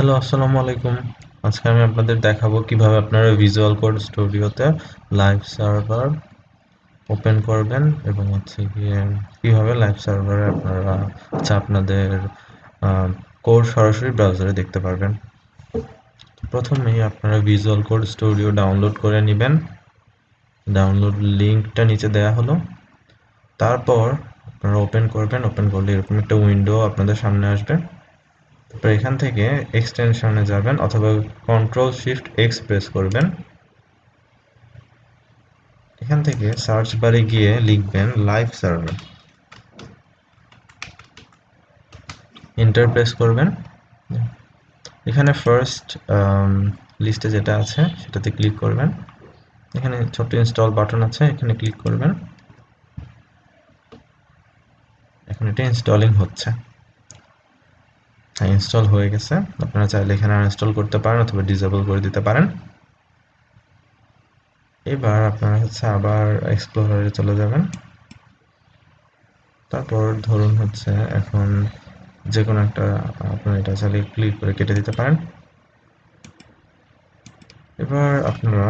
Hello, আসসালামু আলাইকুম। আজকে আমি আপনাদের দেখাবো কিভাবে আপনারা ভিজুয়াল কোড স্টুডিওতে লাইভ সার্ভার ওপেন করবেন এবং গিয়ে কিভাবে লাইভ সার্ভারে আপনারা আপনাদের কোড সরাসরি ব্রাউজারে দেখতে পারবেন। প্রথমেই আপনারা ভিজুয়াল কোড স্টুডিও ডাউনলোড করে নেবেন। ডাউনলোড লিঙ্কটা নিচে দেয়া হলো। তারপর আপনারা ওপেন করবেন। ওপেন করলে এরকম একটা উইন্ডো আপনাদের সামনে আসবে। তারপর এখান থেকে এক্সটেনশনে যাবেন অথবা Ctrl+Shift+X প্রেস করবেন। এখান থেকে সার্চ বারে গিয়ে লিখবেন লাইভ সার্ভার, এন্টার প্রেস করবেন। এখানে ফার্স্ট লিস্টে যেটা আছে সেটাতে ক্লিক করবেন। এখানে ছোট্ট ইনস্টল বাটন আছে, এখানে ক্লিক করবেন। এখন এটা ইনস্টলিং হচ্ছে। ইনস্টল হয়ে গেছে। আপনারা চাইলে এখানে আনইনস্টল করতে পারেন অথবা ডিসেবল করে দিতে পারেন। এবার আপনারা আবার এক্সপ্লোরারে চলে যাবেন। তারপর ধরুন এখন যে কোনো একটা আপনারা এটা চাইলে ক্লিক করে কেটে দিতে পারেন। এবার আপনারা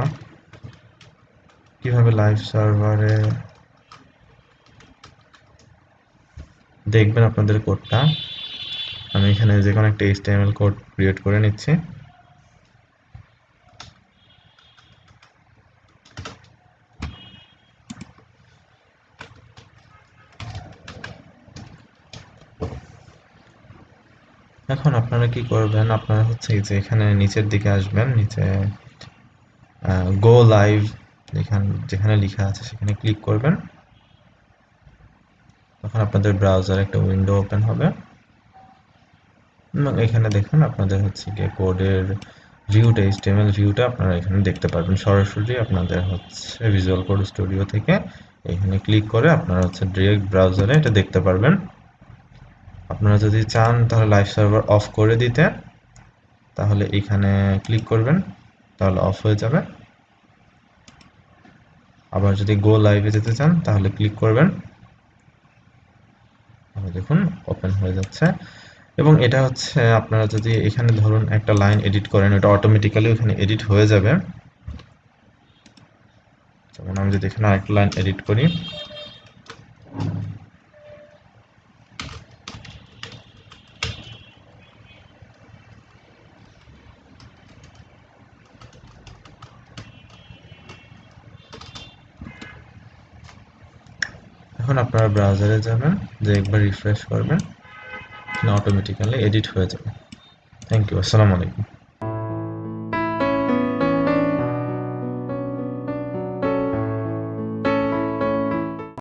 কিভাবে লাইভ সার্ভারে দেখবেন আপনাদের কোডটা, আমি এখানে যে কোনো একটা HTML কোড ক্রিয়েট করে নিচ্ছি। এখন আপনারা কি করবেন, আপনারা এই যে এখানে নিচের দিকে আসবেন, নিচে গো লাইভ যেখানে লেখা আছে সেখানে ক্লিক করবেন। তখন আপনাদের ব্রাউজারে একটা উইন্ডো ওপেন হবে এবং এখানে দেখুন আপনাদের গিয়ে কোডের ভিউটা, HTML ভিউটা আপনারা এখানে দেখতে পারবেন সরাসরি আপনাদের ভিজুয়াল কোড স্টুডিও থেকে। এখানে ক্লিক করে আপনারা ডিরেক্ট ব্রাউজারে এটা দেখতে পারবেন। আপনারা যদি চান তাহলে লাইভ সার্ভার অফ করে দিতে, তাহলে এখানে ক্লিক করবেন, তাহলে অফ হয়ে যাবে। আবার যদি গো লাইভে যেতে চান তাহলে ক্লিক করবেন, তাহলে দেখুন ওপেন হয়ে যাচ্ছে। এবং এটা আপনারা যদি এখানে ধরুন একটা লাইন এডিট করেন, এটা অটোমেটিক্যালি ওখানে এডিট হয়ে যাবে। যেমন আমি যদি এখানে আরেকটা লাইন এডিট করি, এখন আপনারা ব্রাউজারে যাবেন, যে একবার রিফ্রেশ করবেন, অটোমেটিক্যালি এডিট হয়ে যাবে। থ্যাংক ইউ, আসসালামু আলাইকুম।